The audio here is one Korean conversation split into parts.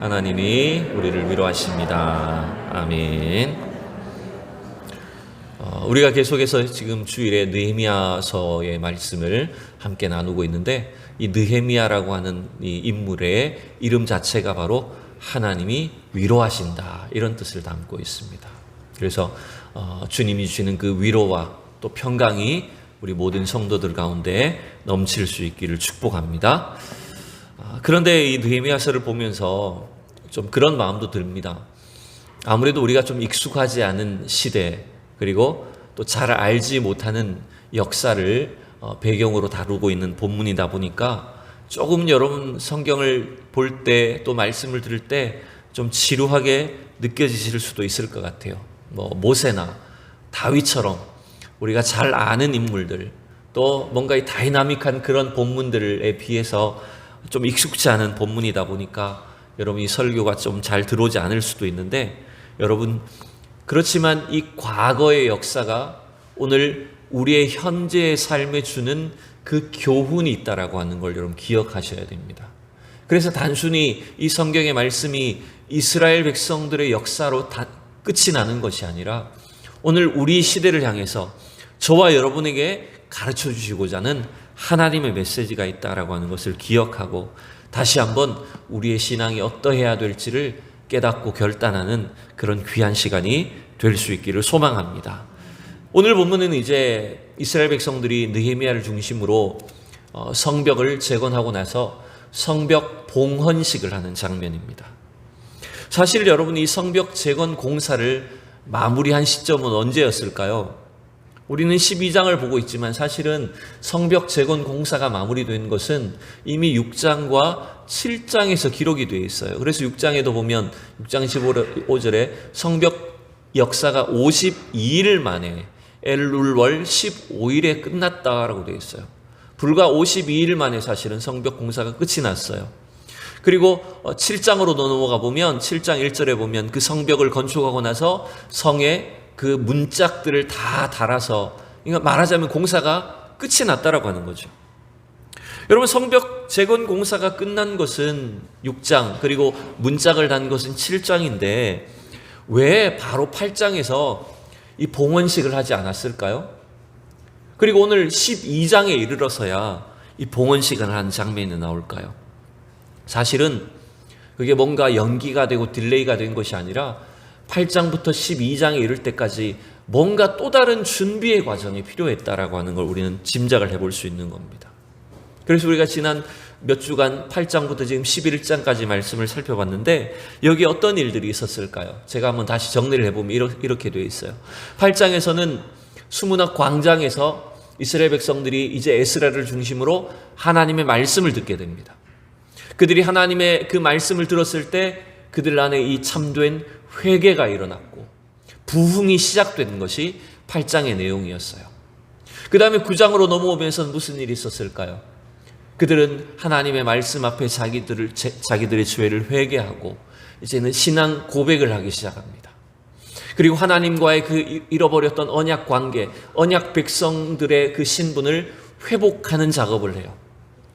하나님이 우리를 위로하십니다. 아멘. 우리가 계속해서 지금 주일에 느헤미야서의 말씀을 함께 나누고 있는데, 이 느헤미야라고 하는 이 인물의 이름 자체가 바로 하나님이 위로하신다, 이런 뜻을 담고 있습니다. 그래서 주님이 주시는 그 위로와 또 평강이 우리 모든 성도들 가운데 넘칠 수 있기를 축복합니다. 그런데 이 느헤미야서를 보면서 좀 그런 마음도 듭니다. 아무래도 우리가 좀 익숙하지 않은 시대, 그리고 또 잘 알지 못하는 역사를 배경으로 다루고 있는 본문이다 보니까 조금 여러분 성경을 볼 때 또 말씀을 들을 때 좀 지루하게 느껴지실 수도 있을 것 같아요. 모세나 다윗처럼 우리가 잘 아는 인물들, 또 뭔가 이 다이나믹한 그런 본문들에 비해서 좀 익숙치 않은 본문이다 보니까 여러분 이 설교가 좀 잘 들어오지 않을 수도 있는데, 여러분 그렇지만 이 과거의 역사가 오늘 우리의 현재의 삶에 주는 그 교훈이 있다라고 하는 걸 여러분 기억하셔야 됩니다. 그래서 단순히 이 성경의 말씀이 이스라엘 백성들의 역사로 다 끝이 나는 것이 아니라 오늘 우리 시대를 향해서 저와 여러분에게 가르쳐 주시고자 하는 하나님의 메시지가 있다라고 하는 것을 기억하고 다시 한번 우리의 신앙이 어떠해야 될지를 깨닫고 결단하는 그런 귀한 시간이 될 수 있기를 소망합니다. 오늘 본문은 이제 이스라엘 백성들이 느헤미야를 중심으로 성벽을 재건하고 나서 성벽 봉헌식을 하는 장면입니다. 사실 여러분 이 성벽 재건 공사를 마무리한 시점은 언제였을까요? 우리는 12장을 보고 있지만 사실은 성벽 재건 공사가 마무리된 것은 이미 6장과 7장에서 기록이 되어 있어요. 그래서 6장에도 보면 6장 15절에 성벽 역사가 52일 만에 엘룰월 15일에 끝났다라고 되어 있어요. 불과 52일 만에 사실은 성벽 공사가 끝이 났어요. 그리고 7장으로 넘어가 보면 7장 1절에 보면 그 성벽을 건축하고 나서 성에 그 문짝들을 다 달아서, 그러니까 말하자면 공사가 끝이 났다라고 하는 거죠. 여러분 성벽 재건 공사가 끝난 것은 6장, 그리고 문짝을 단 것은 7장인데 왜 바로 8장에서 이 봉헌식을 하지 않았을까요? 그리고 오늘 12장에 이르러서야 이 봉헌식을 하는 장면이 나올까요? 사실은 그게 뭔가 연기가 되고 딜레이가 된 것이 아니라 8장부터 12장에 이를 때까지 뭔가 또 다른 준비의 과정이 필요했다라고 하는 걸 우리는 짐작을 해볼 수 있는 겁니다. 그래서 우리가 지난 몇 주간 8장부터 지금 11장까지 말씀을 살펴봤는데 여기 어떤 일들이 있었을까요? 제가 한번 다시 정리를 해보면 이렇게 되어 있어요. 8장에서는 수문학 광장에서 이스라엘 백성들이 이제 에스라를 중심으로 하나님의 말씀을 듣게 됩니다. 그들이 하나님의 그 말씀을 들었을 때 그들 안에 이 참된 회개가 일어났고 부흥이 시작된 것이 8장의 내용이었어요. 그 다음에 9장으로 넘어오면서 무슨 일이 있었을까요? 그들은 하나님의 말씀 앞에 자기들의 죄를 회개하고 이제는 신앙 고백을 하기 시작합니다. 그리고 하나님과의 그 잃어버렸던 언약 관계, 언약 백성들의 그 신분을 회복하는 작업을 해요.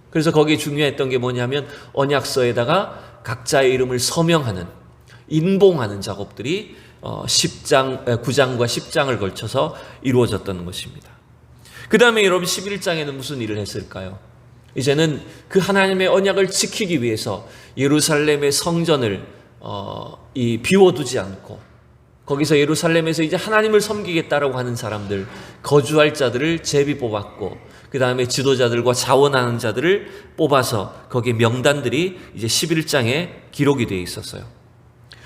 그래서 거기에 중요했던 게 뭐냐면 언약서에다가 각자의 이름을 서명하는, 인봉하는 작업들이 9장과 10장을 걸쳐서 이루어졌던 것입니다. 그 다음에 여러분 11장에는 무슨 일을 했을까요? 이제는 그 하나님의 언약을 지키기 위해서 예루살렘의 성전을 비워두지 않고 거기서 예루살렘에서 이제 하나님을 섬기겠다라고 하는 사람들, 거주할 자들을 제비 뽑았고 그 다음에 지도자들과 자원하는 자들을 뽑아서 거기에 명단들이 이제 11장에 기록이 되어 있었어요.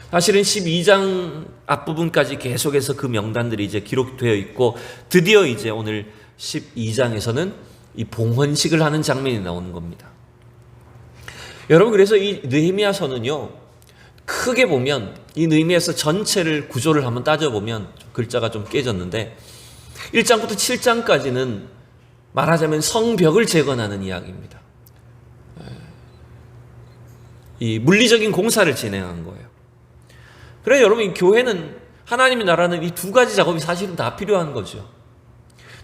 사실은 12장 앞부분까지 계속해서 그 명단들이 이제 기록되어 있고 드디어 이제 오늘 12장에서는 이 봉헌식을 하는 장면이 나오는 겁니다. 여러분 그래서 이 느헤미야서는요, 크게 보면 이 느헤미야서 전체를 구조를 한번 따져보면 글자가 좀 깨졌는데 1장부터 7장까지는 말하자면 성벽을 재건하는 이야기입니다. 이 물리적인 공사를 진행한 거예요. 그래서 여러분 이 교회는, 하나님의 나라는 이 두 가지 작업이 사실은 다 필요한 거죠.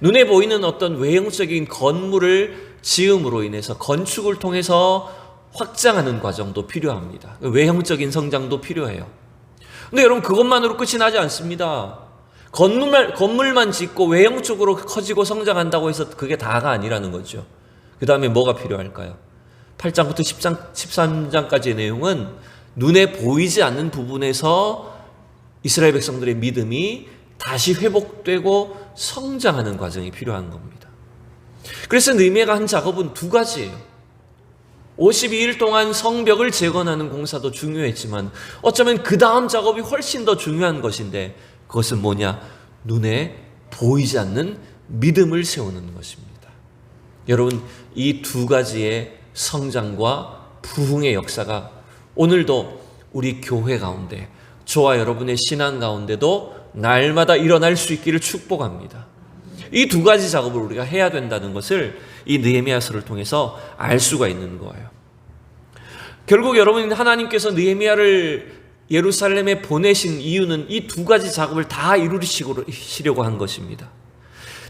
눈에 보이는 어떤 외형적인 건물을 지음으로 인해서, 건축을 통해서 확장하는 과정도 필요합니다. 외형적인 성장도 필요해요. 근데 여러분, 그것만으로 끝이 나지 않습니다. 건물만 짓고 외형적으로 커지고 성장한다고 해서 그게 다가 아니라는 거죠. 그 다음에 뭐가 필요할까요? 8장부터 13장까지의 내용은 눈에 보이지 않는 부분에서 이스라엘 백성들의 믿음이 다시 회복되고 성장하는 과정이 필요한 겁니다. 그래서 느헤미야가 한 작업은 두 가지예요. 52일 동안 성벽을 재건하는 공사도 중요했지만 어쩌면 그 다음 작업이 훨씬 더 중요한 것인데, 그것은 뭐냐? 눈에 보이지 않는 믿음을 세우는 것입니다. 여러분, 이 두 가지의 성장과 부흥의 역사가 오늘도 우리 교회 가운데, 저와 여러분의 신앙 가운데도 날마다 일어날 수 있기를 축복합니다. 이 두 가지 작업을 우리가 해야 된다는 것을 이 느헤미야서를 통해서 알 수가 있는 거예요. 결국 여러분, 하나님께서 느헤미야를 예루살렘에 보내신 이유는 이 두 가지 작업을 다 이루시려고 한 것입니다.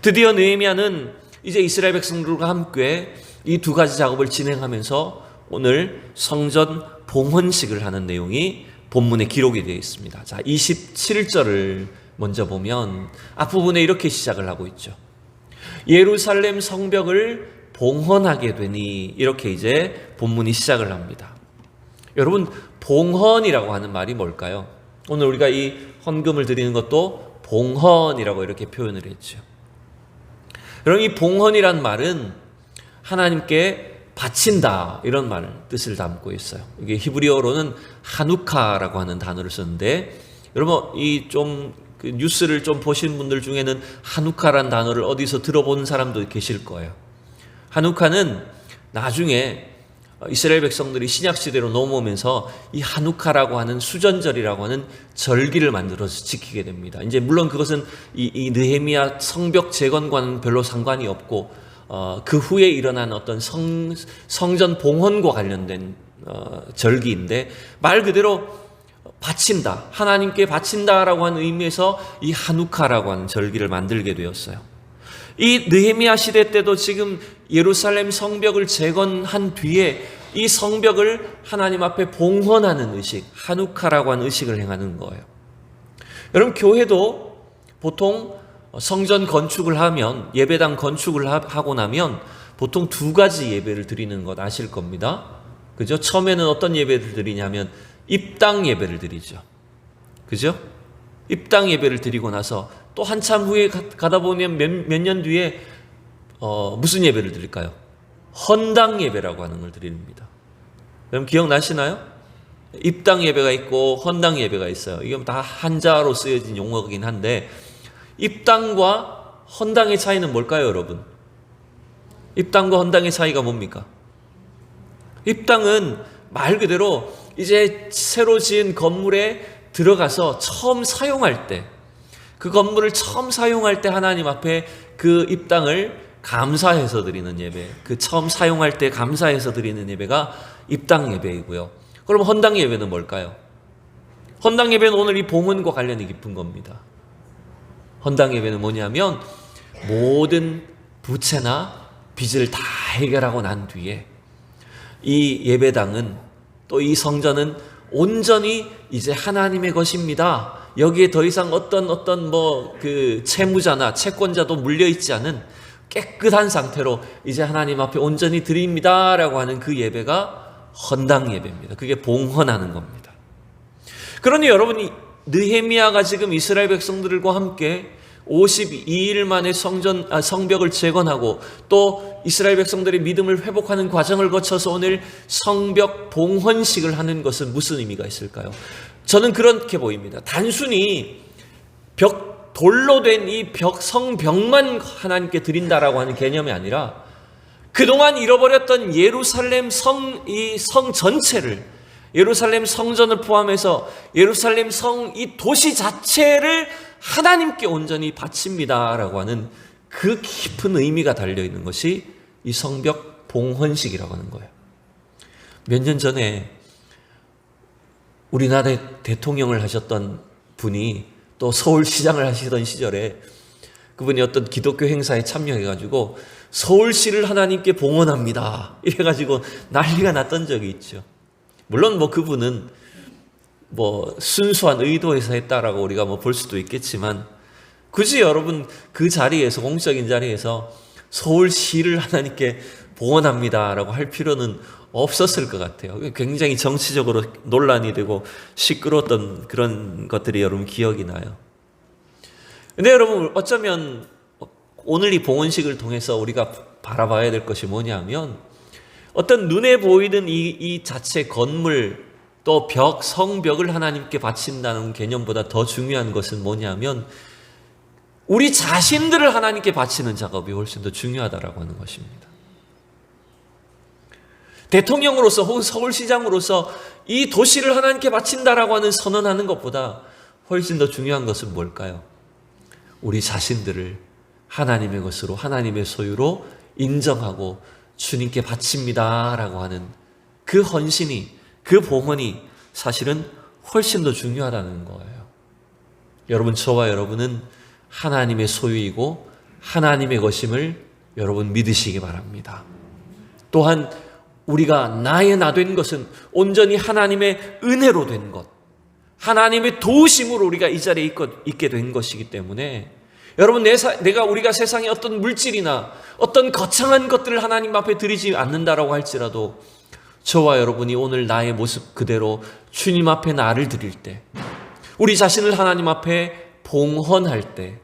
드디어 느헤미야는 이제 이스라엘 백성들과 함께 이 두 가지 작업을 진행하면서 오늘 성전 봉헌식을 하는 내용이 본문에 기록이 되어 있습니다. 자, 27절을 먼저 보면 앞부분에 이렇게 시작을 하고 있죠. 예루살렘 성벽을 봉헌하게 되니, 이렇게 이제 본문이 시작을 합니다. 여러분, 봉헌이라고 하는 말이 뭘까요? 오늘 우리가 이 헌금을 드리는 것도 봉헌이라고 이렇게 표현을 했죠. 여러분, 이 봉헌이란 말은 하나님께 바친다, 이런 뜻을 담고 있어요. 이게 히브리어로는 하누카라고 하는 단어를 썼는데, 여러분, 이 그 뉴스를 좀 보신 분들 중에는 하누카라는 단어를 어디서 들어본 사람도 계실 거예요. 하누카는 나중에 이스라엘 백성들이 신약 시대로 넘어오면서 이 하누카라고 하는 수전절이라고 하는 절기를 만들어서 지키게 됩니다. 이제 물론 그것은 이 느헤미야 성벽 재건과는 별로 상관이 없고, 그 후에 일어난 어떤 성전 봉헌과 관련된 절기인데, 말 그대로 바친다, 하나님께 바친다라고 하는 의미에서 이 하누카라고 하는 절기를 만들게 되었어요. 이 느헤미야 시대 때도 지금 예루살렘 성벽을 재건한 뒤에 이 성벽을 하나님 앞에 봉헌하는 의식, 하누카라고 하는 의식을 행하는 거예요. 여러분, 교회도 보통 성전 건축을 하면, 예배당 건축을 하고 나면 보통 두 가지 예배를 드리는 것 아실 겁니다. 그죠? 처음에는 어떤 예배를 드리냐면 입당 예배를 드리죠. 그죠? 입당 예배를 드리고 나서 또 한참 후에 가다 보면 몇 년 뒤에 무슨 예배를 드릴까요? 헌당 예배라고 하는 걸 드립니다. 여러분, 기억나시나요? 입당 예배가 있고 헌당 예배가 있어요. 이게 다 한자로 쓰여진 용어이긴 한데, 입당과 헌당의 차이는 뭘까요, 여러분? 입당과 헌당의 차이가 뭡니까? 입당은 말 그대로 이제 새로 지은 건물에 들어가서 처음 사용할 때, 그 건물을 처음 사용할 때 하나님 앞에 그 입당을 감사해서 드리는 예배, 그 처음 사용할 때 감사해서 드리는 예배가 입당 예배이고요. 그럼 헌당 예배는 뭘까요? 헌당 예배는 오늘 이 봉헌과 관련이 깊은 겁니다. 헌당 예배는 뭐냐면 모든 부채나 빚을 다 해결하고 난 뒤에 이 예배당은, 또 이 성전은 온전히 이제 하나님의 것입니다. 여기에 더 이상 어떤 그 채무자나 채권자도 물려 있지 않은 깨끗한 상태로 이제 하나님 앞에 온전히 드립니다라고 하는 그 예배가 헌당 예배입니다. 그게 봉헌하는 겁니다. 그러니 여러분이 느헤미야가 지금 이스라엘 백성들과 함께 52일 만에 성벽을 재건하고 또 이스라엘 백성들의 믿음을 회복하는 과정을 거쳐서 오늘 성벽 봉헌식을 하는 것은 무슨 의미가 있을까요? 저는 그렇게 보입니다. 단순히 돌로 된 이 성벽만 하나님께 드린다라고 하는 개념이 아니라 그동안 잃어버렸던 예루살렘 성 전체를, 예루살렘 성전을 포함해서 예루살렘 이 도시 자체를 하나님께 온전히 바칩니다라고 하는 그 깊은 의미가 달려있는 것이 이 성벽 봉헌식이라고 하는 거예요. 몇 년 전에 우리나라의 대통령을 하셨던 분이 또 서울시장을 하시던 시절에 그분이 어떤 기독교 행사에 참여해가지고 서울시를 하나님께 봉헌합니다. 이래가지고 난리가 났던 적이 있죠. 물론 그분은 순수한 의도에서 했다라고 우리가 볼 수도 있겠지만, 굳이 여러분 그 자리에서, 공적인 자리에서 서울시를 하나님께 봉헌합니다라고 할 필요는 없었을 것 같아요. 굉장히 정치적으로 논란이 되고 시끄러웠던 그런 것들이 여러분 기억이 나요. 근데 여러분, 어쩌면 오늘 이 봉헌식을 통해서 우리가 바라봐야 될 것이 뭐냐면, 어떤 눈에 보이는 이 자체 건물, 또 성벽을 하나님께 바친다는 개념보다 더 중요한 것은 뭐냐면, 우리 자신들을 하나님께 바치는 작업이 훨씬 더 중요하다라고 하는 것입니다. 대통령으로서 혹은 서울시장으로서 이 도시를 하나님께 바친다라고 하는 선언하는 것보다 훨씬 더 중요한 것은 뭘까요? 우리 자신들을 하나님의 것으로, 하나님의 소유로 인정하고 주님께 바칩니다라고 하는 그 헌신이, 그 봉헌이 사실은 훨씬 더 중요하다는 거예요. 여러분, 저와 여러분은 하나님의 소유이고 하나님의 것임을 여러분 믿으시기 바랍니다. 또한 우리가 나의 나 된 것은 온전히 하나님의 은혜로 된 것, 하나님의 도우심으로 우리가 이 자리에 있게 된 것이기 때문에, 여러분, 우리가 세상에 어떤 물질이나 어떤 거창한 것들을 하나님 앞에 드리지 않는다라고 할지라도, 저와 여러분이 오늘 나의 모습 그대로 주님 앞에 나를 드릴 때, 우리 자신을 하나님 앞에 봉헌할 때,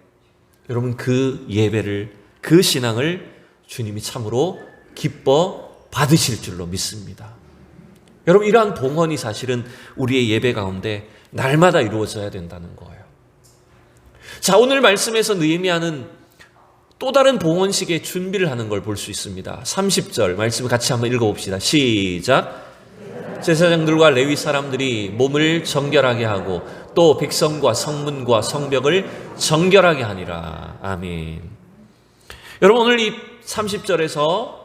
여러분 그 예배를, 그 신앙을 주님이 참으로 기뻐 받으실 줄로 믿습니다. 여러분, 이러한 봉헌이 사실은 우리의 예배 가운데 날마다 이루어져야 된다는 거예요. 자, 오늘 말씀에서 느헤미야는 또 다른 봉헌식의 준비를 하는 걸 볼 수 있습니다. 30절 말씀을 같이 한번 읽어봅시다. 시작. 제사장들과 레위 사람들이 몸을 정결하게 하고 또 백성과 성문과 성벽을 정결하게 하니라. 아멘. 여러분, 오늘 이 30절에서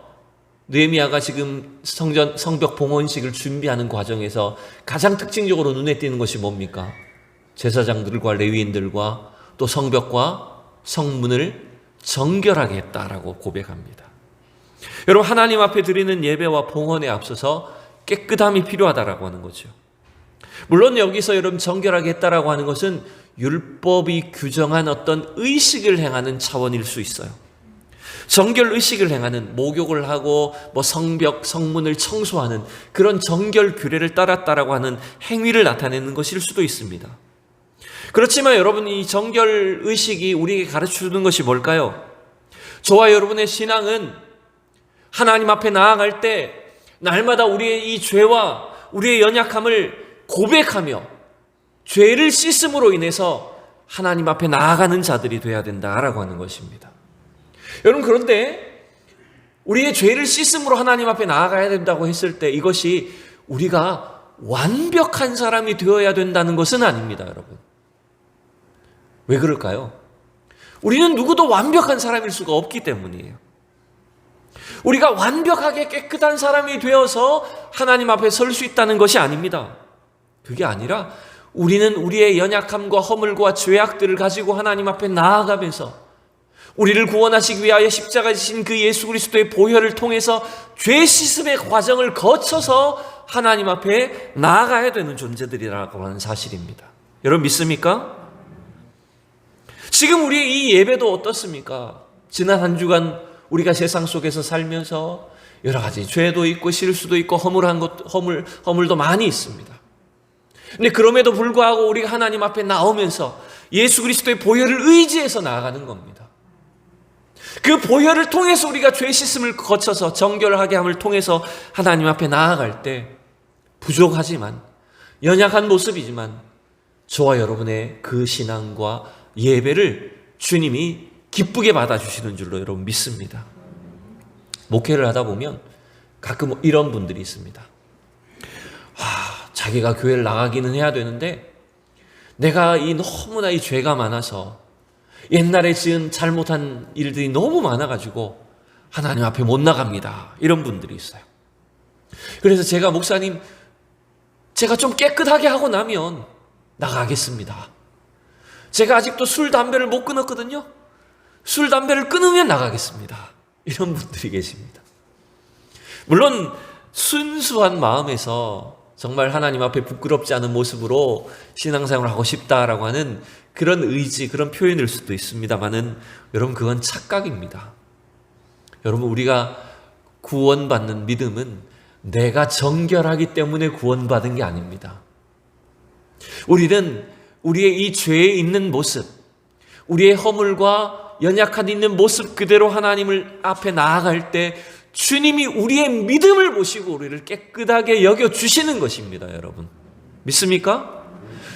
느헤미야가 지금 성벽 봉헌식을 준비하는 과정에서 가장 특징적으로 눈에 띄는 것이 뭡니까? 제사장들과 레위인들과 또 성벽과 성문을 정결하게 했다라고 고백합니다. 여러분, 하나님 앞에 드리는 예배와 봉헌에 앞서서 깨끗함이 필요하다라고 하는 거죠. 물론 여기서 여러분 정결하게 했다라고 하는 것은 율법이 규정한 어떤 의식을 행하는 차원일 수 있어요. 정결 의식을 행하는, 목욕을 하고 성벽, 성문을 청소하는 그런 정결 규례를 따랐다라고 하는 행위를 나타내는 것일 수도 있습니다. 그렇지만 여러분, 이 정결 의식이 우리에게 가르쳐주는 것이 뭘까요? 저와 여러분의 신앙은 하나님 앞에 나아갈 때 날마다 우리의 이 죄와 우리의 연약함을 고백하며 죄를 씻음으로 인해서 하나님 앞에 나아가는 자들이 되어야 된다라고 하는 것입니다. 여러분, 그런데 우리의 죄를 씻음으로 하나님 앞에 나아가야 된다고 했을 때 이것이 우리가 완벽한 사람이 되어야 된다는 것은 아닙니다, 여러분. 왜 그럴까요? 우리는 누구도 완벽한 사람일 수가 없기 때문이에요. 우리가 완벽하게 깨끗한 사람이 되어서 하나님 앞에 설 수 있다는 것이 아닙니다. 그게 아니라 우리는 우리의 연약함과 허물과 죄악들을 가지고 하나님 앞에 나아가면서 우리를 구원하시기 위하여 십자가에 지신 그 예수 그리스도의 보혈을 통해서 죄 씻음의 과정을 거쳐서 하나님 앞에 나아가야 되는 존재들이라고 하는 사실입니다. 여러분 믿습니까? 지금 우리의 이 예배도 어떻습니까? 지난 한 주간 우리가 세상 속에서 살면서 여러 가지 죄도 있고 실수도 있고 허물도 많이 있습니다. 근데 그럼에도 불구하고 우리가 하나님 앞에 나오면서 예수 그리스도의 보혈을 의지해서 나아가는 겁니다. 그 보혈을 통해서 우리가 죄 씻음을 거쳐서 정결하게 함을 통해서 하나님 앞에 나아갈 때 부족하지만, 연약한 모습이지만 저와 여러분의 그 신앙과 예배를 주님이 기쁘게 받아주시는 줄로 여러분 믿습니다. 목회를 하다 보면 가끔 이런 분들이 있습니다. 자기가 교회를 나가기는 해야 되는데 내가 너무나 이 죄가 많아서 옛날에 지은 잘못한 일들이 너무 많아가지고 하나님 앞에 못 나갑니다. 이런 분들이 있어요. 그래서 제가 목사님, 제가 좀 깨끗하게 하고 나면 나가겠습니다. 제가 아직도 술, 담배를 못 끊었거든요. 술, 담배를 끊으면 나가겠습니다. 이런 분들이 계십니다. 물론 순수한 마음에서 정말 하나님 앞에 부끄럽지 않은 모습으로 신앙생활을 하고 싶다라고 하는 그런 의지, 그런 표현일 수도 있습니다만은 여러분, 그건 착각입니다. 여러분, 우리가 구원받는 믿음은 내가 정결하기 때문에 구원받은 게 아닙니다. 우리는 우리의 이 죄에 있는 모습, 우리의 허물과 연약한 있는 모습 그대로 하나님을 앞에 나아갈 때 주님이 우리의 믿음을 보시고 우리를 깨끗하게 여겨주시는 것입니다. 여러분, 믿습니까?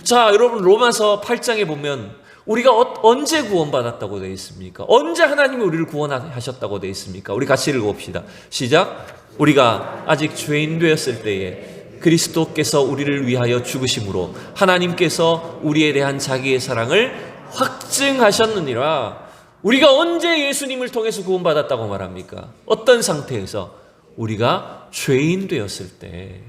자, 여러분, 로마서 8장에 보면 우리가 언제 구원받았다고 되어 있습니까? 언제 하나님이 우리를 구원하셨다고 되어 있습니까? 우리 같이 읽어봅시다. 시작. 우리가 아직 죄인 되었을 때에 그리스도께서 우리를 위하여 죽으심으로 하나님께서 우리에 대한 자기의 사랑을 확증하셨느니라. 우리가 언제 예수님을 통해서 구원받았다고 말합니까? 어떤 상태에서? 우리가 죄인 되었을 때.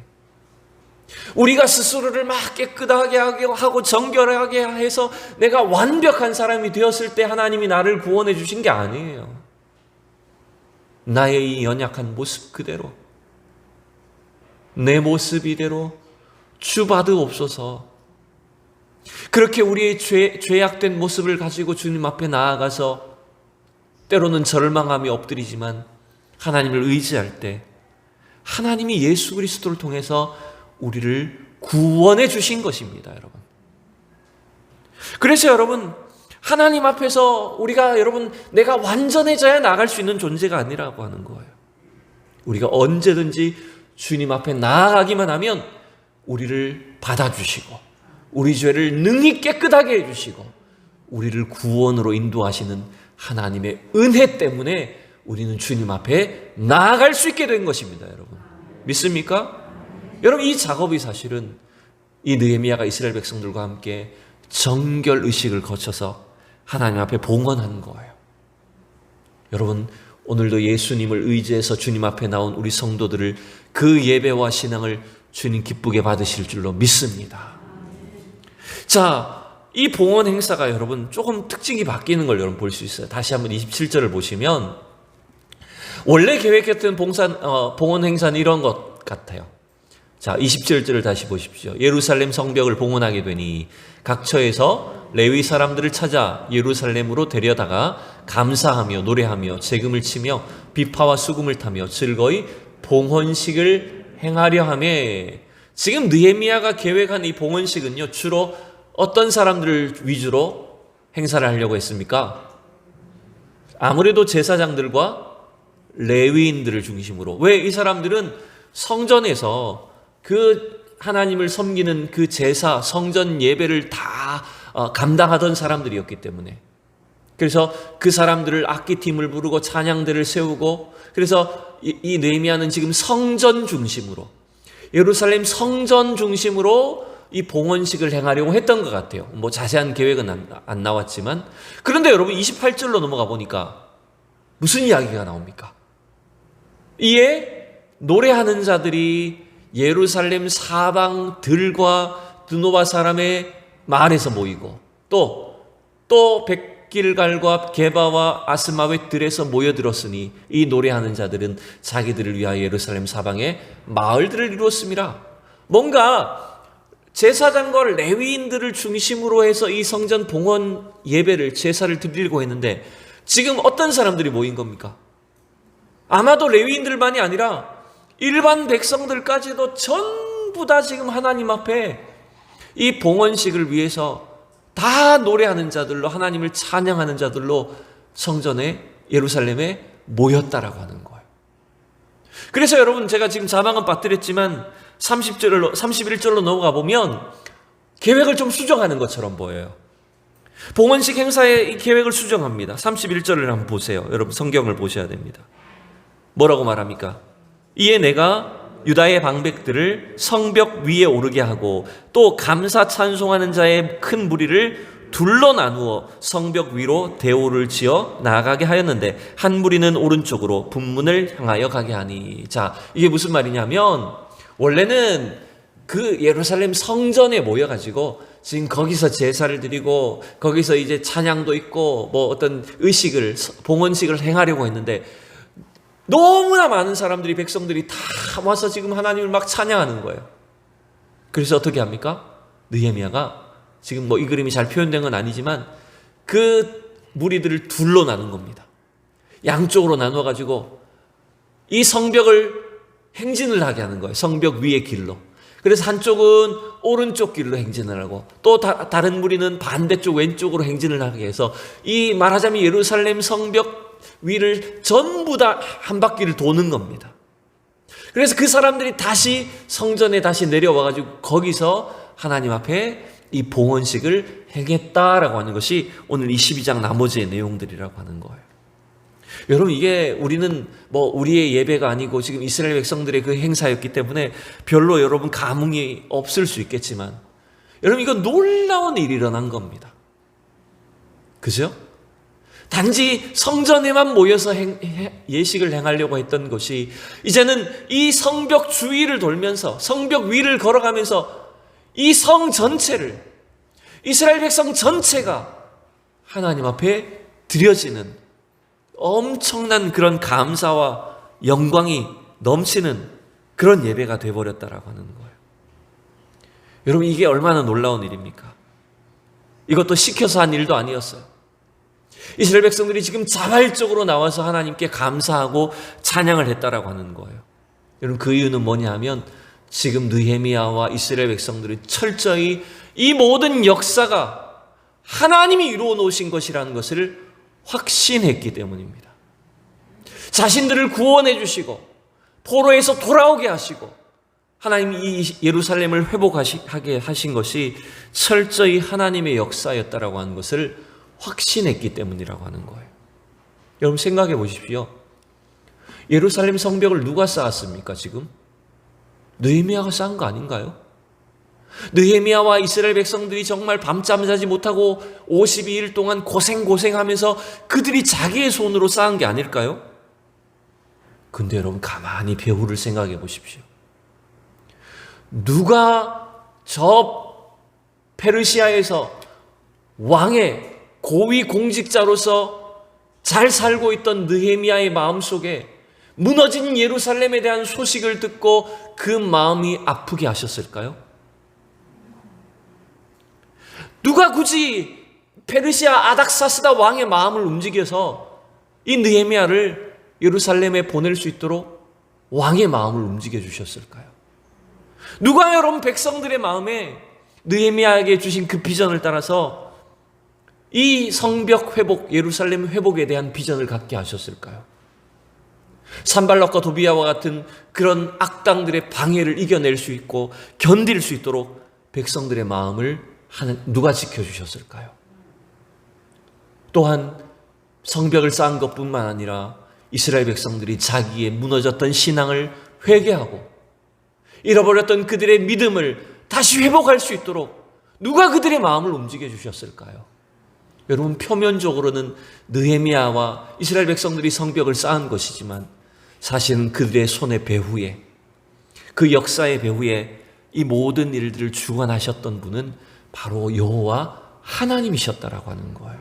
우리가 스스로를 막 깨끗하게 하고 정결하게 해서 내가 완벽한 사람이 되었을 때 하나님이 나를 구원해 주신 게 아니에요. 나의 이 연약한 모습 그대로, 내 모습 이대로 주받으옵소서. 그렇게 우리의 죄악된 모습을 가지고 주님 앞에 나아가서 때로는 절망함이 엎드리지만 하나님을 의지할 때 하나님이 예수 그리스도를 통해서 우리를 구원해 주신 것입니다, 여러분. 그래서 여러분, 하나님 앞에서 우리가 여러분 내가 완전해져야 나갈 수 있는 존재가 아니라고 하는 거예요. 우리가 언제든지 주님 앞에 나아가기만 하면 우리를 받아주시고 우리 죄를 능히 깨끗하게 해주시고 우리를 구원으로 인도하시는 하나님의 은혜 때문에 우리는 주님 앞에 나아갈 수 있게 된 것입니다, 여러분. 믿습니까? 여러분, 이 작업이 사실은 이 느헤미야가 이스라엘 백성들과 함께 정결 의식을 거쳐서 하나님 앞에 봉헌한 거예요. 여러분, 오늘도 예수님을 의지해서 주님 앞에 나온 우리 성도들을 그 예배와 신앙을 주님 기쁘게 받으실 줄로 믿습니다. 자, 이 봉헌 행사가 여러분 조금 특징이 바뀌는 걸 여러분 볼 수 있어요. 다시 한번 27절을 보시면 원래 계획했던 봉헌 행사는 이런 것 같아요. 자, 27절을 다시 보십시오. 예루살렘 성벽을 봉헌하게 되니 각 처에서 레위 사람들을 찾아 예루살렘으로 데려다가 감사하며 노래하며 재금을 치며 비파와 수금을 타며 즐거이 봉헌식을 행하려 하며, 지금 느헤미야가 계획한 이 봉헌식은요, 주로 어떤 사람들을 위주로 행사를 하려고 했습니까? 아무래도 제사장들과 레위인들을 중심으로. 왜? 이 사람들은 성전에서 그 하나님을 섬기는 그 제사, 성전 예배를 다 감당하던 사람들이었기 때문에, 그래서 그 사람들을 악기팀을 부르고 찬양들을 세우고, 그래서 이 느헤미야는 지금 성전 중심으로, 예루살렘 성전 중심으로 이 봉헌식을 행하려고 했던 것 같아요. 뭐 자세한 계획은 안 나왔지만. 그런데 여러분 28절로 넘어가 보니까 무슨 이야기가 나옵니까? 이에 노래하는 자들이 예루살렘 사방들과 드노바 사람의 마을에서 모이고 또 백길갈과 게바와 아스마웻 들에서 모여들었으니 이 노래하는 자들은 자기들을 위하여 예루살렘 사방의 마을들을 이루었습니다. 뭔가 제사장과 레위인들을 중심으로 해서 이 성전 봉헌 예배를, 제사를 드리려고 했는데 지금 어떤 사람들이 모인 겁니까? 아마도 레위인들만이 아니라 일반 백성들까지도 전부 다 지금 하나님 앞에 이 봉헌식을 위해서 다 노래하는 자들로, 하나님을 찬양하는 자들로 성전에, 예루살렘에 모였다라고 하는 거예요. 그래서 여러분, 제가 지금 자막은 빠뜨렸지만 31절로 넘어가 보면 계획을 좀 수정하는 것처럼 보여요. 봉헌식 행사의 이 계획을 수정합니다. 31절을 한번 보세요. 여러분 성경을 보셔야 됩니다. 뭐라고 말합니까? 이에 내가 유다의 방백들을 성벽 위에 오르게 하고 또 감사 찬송하는 자의 큰 무리를 둘러 나누어 성벽 위로 대오를 지어 나아가게 하였는데 한 무리는 오른쪽으로 분문을 향하여 가게 하니. 자, 이게 무슨 말이냐면 원래는 그 예루살렘 성전에 모여가지고 지금 거기서 제사를 드리고 거기서 이제 찬양도 있고 뭐 어떤 의식을, 봉헌식을 행하려고 했는데 너무나 많은 사람들이, 백성들이 다 와서 지금 하나님을 막 찬양하는 거예요. 그래서 어떻게 합니까? 느헤미야가, 지금 뭐 이 그림이 잘 표현된 건 아니지만 그 무리들을 둘로 나눈 겁니다. 양쪽으로 나눠가지고 이 성벽을 행진을 하게 하는 거예요. 성벽 위의 길로. 그래서 한쪽은 오른쪽 길로 행진을 하고, 또 다른 무리는 반대쪽 왼쪽으로 행진을 하게 해서, 이 말하자면 예루살렘 성벽 위를 전부 다 한 바퀴를 도는 겁니다. 그래서 그 사람들이 다시 성전에 다시 내려와가지고 거기서 하나님 앞에 이 봉헌식을 행했다라고 하는 것이 오늘 이 12장 나머지의 내용들이라고 하는 거예요. 여러분, 이게 우리는 뭐 우리의 예배가 아니고 지금 이스라엘 백성들의 그 행사였기 때문에 별로 여러분 감흥이 없을 수 있겠지만, 여러분, 이건 놀라운 일이 일어난 겁니다. 그죠? 단지 성전에만 모여서 예식을 행하려고 했던 것이 이제는 이 성벽 주위를 돌면서, 성벽 위를 걸어가면서 이 성 전체를, 이스라엘 백성 전체가 하나님 앞에 드려지는 엄청난 그런 감사와 영광이 넘치는 그런 예배가 되어버렸다라고 하는 거예요. 여러분, 이게 얼마나 놀라운 일입니까? 이것도 시켜서 한 일도 아니었어요. 이스라엘 백성들이 지금 자발적으로 나와서 하나님께 감사하고 찬양을 했다라고 하는 거예요. 여러분, 그 이유는 뭐냐 하면 지금 느헤미야와 이스라엘 백성들이 철저히 이 모든 역사가 하나님이 이루어 놓으신 것이라는 것을 확신했기 때문입니다. 자신들을 구원해 주시고 포로에서 돌아오게 하시고 하나님이 이 예루살렘을 회복하게 하신 것이 철저히 하나님의 역사였다라고 하는 것을 확신했기 때문이라고 하는 거예요. 여러분, 생각해 보십시오. 예루살렘 성벽을 누가 쌓았습니까? 지금 느헤미야가 쌓은 거 아닌가요? 느헤미야와 이스라엘 백성들이 정말 밤잠 자지 못하고 52일 동안 고생하면서 그들이 자기의 손으로 쌓은 게 아닐까요? 근데 여러분, 가만히 배후를 생각해 보십시오. 누가 저 페르시아에서 왕의 고위 공직자로서 잘 살고 있던 느헤미야의 마음속에 무너진 예루살렘에 대한 소식을 듣고 그 마음이 아프게 하셨을까요? 누가 굳이 페르시아 아닥사스다 왕의 마음을 움직여서 이 느헤미야를 예루살렘에 보낼 수 있도록 왕의 마음을 움직여 주셨을까요? 누가 여러분 백성들의 마음에 느헤미야에게 주신 그 비전을 따라서 이 성벽 회복, 예루살렘 회복에 대한 비전을 갖게 하셨을까요? 산발락과 도비야와 같은 그런 악당들의 방해를 이겨낼 수 있고 견딜 수 있도록 백성들의 마음을 누가 지켜주셨을까요? 또한 성벽을 쌓은 것뿐만 아니라 이스라엘 백성들이 자기의 무너졌던 신앙을 회개하고 잃어버렸던 그들의 믿음을 다시 회복할 수 있도록 누가 그들의 마음을 움직여 주셨을까요? 여러분, 표면적으로는 느헤미야와 이스라엘 백성들이 성벽을 쌓은 것이지만 사실은 그들의 손의 배후에, 그 역사의 배후에 이 모든 일들을 주관하셨던 분은 바로 여호와 하나님이셨다라고 하는 거예요.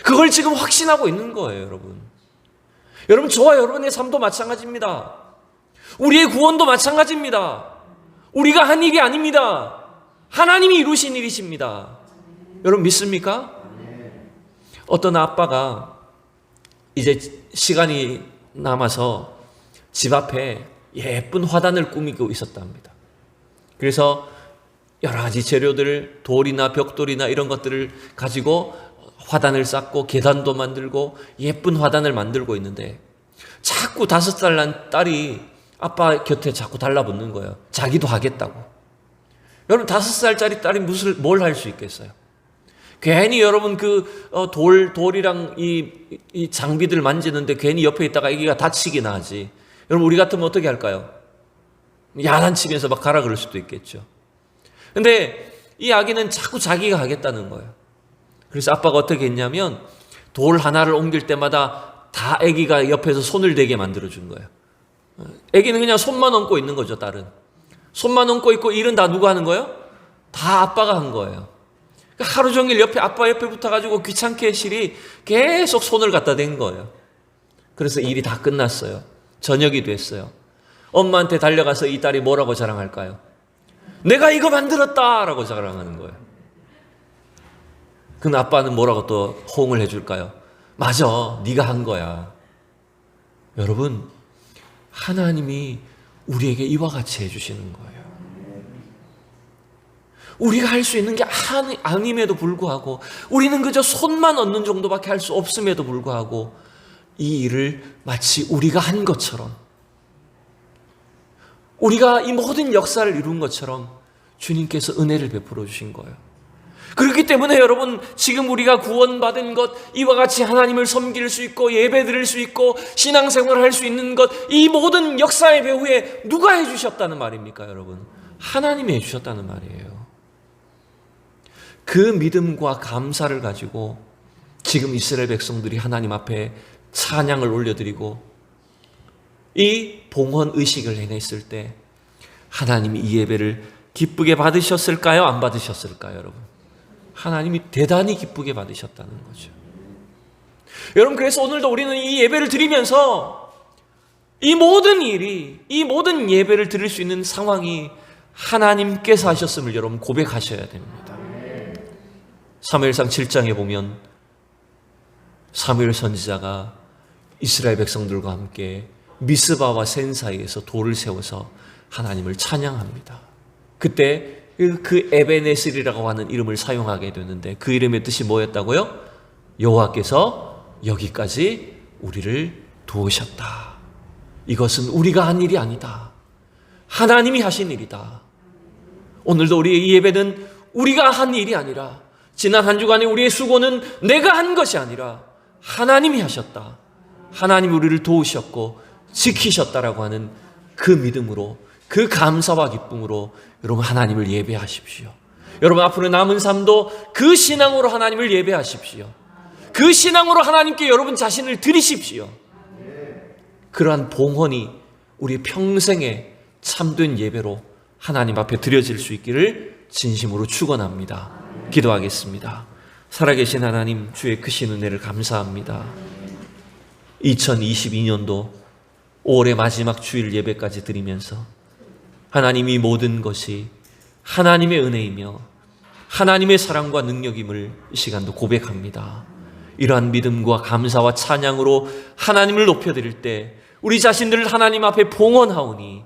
그걸 지금 확신하고 있는 거예요, 여러분. 여러분, 저와 여러분의 삶도 마찬가지입니다. 우리의 구원도 마찬가지입니다. 우리가 한 일이 아닙니다. 하나님이 이루신 일이십니다. 여러분, 믿습니까? 어떤 아빠가 이제 시간이 남아서 집 앞에 예쁜 화단을 꾸미고 있었답니다. 그래서 여러 가지 재료들, 돌이나 벽돌이나 이런 것들을 가지고 화단을 쌓고 계단도 만들고 예쁜 화단을 만들고 있는데 자꾸 5살 난 딸이 아빠 곁에 자꾸 달라붙는 거예요. 자기도 하겠다고. 여러분, 5살짜리 딸이 뭘 할 수 있겠어요? 괜히 여러분 돌이랑 이 장비들 만지는데 괜히 옆에 있다가 아기가 다치기나 하지. 여러분, 우리 같으면 어떻게 할까요? 야단치면서 막 가라 그럴 수도 있겠죠. 근데 이 아기는 자꾸 자기가 하겠다는 거예요. 그래서 아빠가 어떻게 했냐면 돌 하나를 옮길 때마다 다 아기가 옆에서 손을 대게 만들어준 거예요. 아기는 그냥 손만 얹고 있는 거죠, 딸은. 손만 얹고 있고 일은 다 누가 하는 거예요? 다 아빠가 한 거예요. 하루 종일 아빠 옆에 붙어가지고 귀찮게 실이 계속 손을 갖다 댄 거예요. 그래서 일이 다 끝났어요. 저녁이 됐어요. 엄마한테 달려가서 이 딸이 뭐라고 자랑할까요? 내가 이거 만들었다! 라고 자랑하는 거예요. 그 아빠는 뭐라고 또 호응을 해줄까요? 맞아, 네가 한 거야. 여러분, 하나님이 우리에게 이와 같이 해주시는 거예요. 우리가 할 수 있는 게 아님에도 불구하고, 우리는 그저 손만 얻는 정도밖에 할 수 없음에도 불구하고, 이 일을 마치 우리가 한 것처럼, 우리가 이 모든 역사를 이룬 것처럼 주님께서 은혜를 베풀어 주신 거예요. 그렇기 때문에 여러분, 지금 우리가 구원받은 것, 이와 같이 하나님을 섬길 수 있고 예배 드릴 수 있고 신앙생활을 할 수 있는 것, 이 모든 역사의 배후에 누가 해주셨다는 말입니까, 여러분? 하나님이 해주셨다는 말이에요. 그 믿음과 감사를 가지고 지금 이스라엘 백성들이 하나님 앞에 찬양을 올려드리고 이 봉헌 의식을 해냈을 때 하나님이 이 예배를 기쁘게 받으셨을까요? 안 받으셨을까요, 여러분? 하나님이 대단히 기쁘게 받으셨다는 거죠. 여러분, 그래서 오늘도 우리는 이 예배를 드리면서 이 모든 일이, 이 모든 예배를 드릴 수 있는 상황이 하나님께서 하셨음을 여러분 고백하셔야 됩니다. 사무엘상 7장에 보면 사무엘 선지자가 이스라엘 백성들과 함께 미스바와 센 사이에서 돌을 세워서 하나님을 찬양합니다. 그때 그 에베네셀이라고 하는 이름을 사용하게 되는데 그 이름의 뜻이 뭐였다고요? 여호와께서 여기까지 우리를 도우셨다. 이것은 우리가 한 일이 아니다. 하나님이 하신 일이다. 오늘도 우리의 이 예배는 우리가 한 일이 아니라, 지난 한 주간의 우리의 수고는 내가 한 것이 아니라 하나님이 하셨다. 하나님이 우리를 도우셨고 지키셨다라고 하는 그 믿음으로, 그 감사와 기쁨으로 여러분 하나님을 예배하십시오. 여러분 앞으로 남은 삶도 그 신앙으로 하나님을 예배하십시오. 그 신앙으로 하나님께 여러분 자신을 드리십시오. 그러한 봉헌이 우리 평생의 참된 예배로 하나님 앞에 드려질 수 있기를 진심으로 축원합니다. 기도하겠습니다. 살아계신 하나님, 주의 크신 은혜를 감사합니다. 2022년도 5월의 마지막 주일 예배까지 드리면서 하나님이 모든 것이 하나님의 은혜이며 하나님의 사랑과 능력임을 이 시간도 고백합니다. 이러한 믿음과 감사와 찬양으로 하나님을 높여드릴 때 우리 자신들을 하나님 앞에 봉헌하오니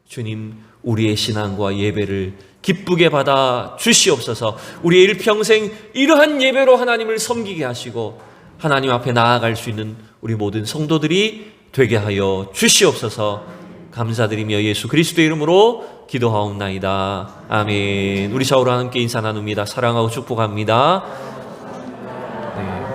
주님, 우리의 신앙과 예배를 기쁘게 받아 주시옵소서. 우리의 일평생 이러한 예배로 하나님을 섬기게 하시고 하나님 앞에 나아갈 수 있는 우리 모든 성도들이 되게 하여 주시옵소서. 감사드리며 예수 그리스도의 이름으로 기도하옵나이다. 아멘. 우리 좌우로 함께 인사 나눕니다. 사랑하고 축복합니다. 네.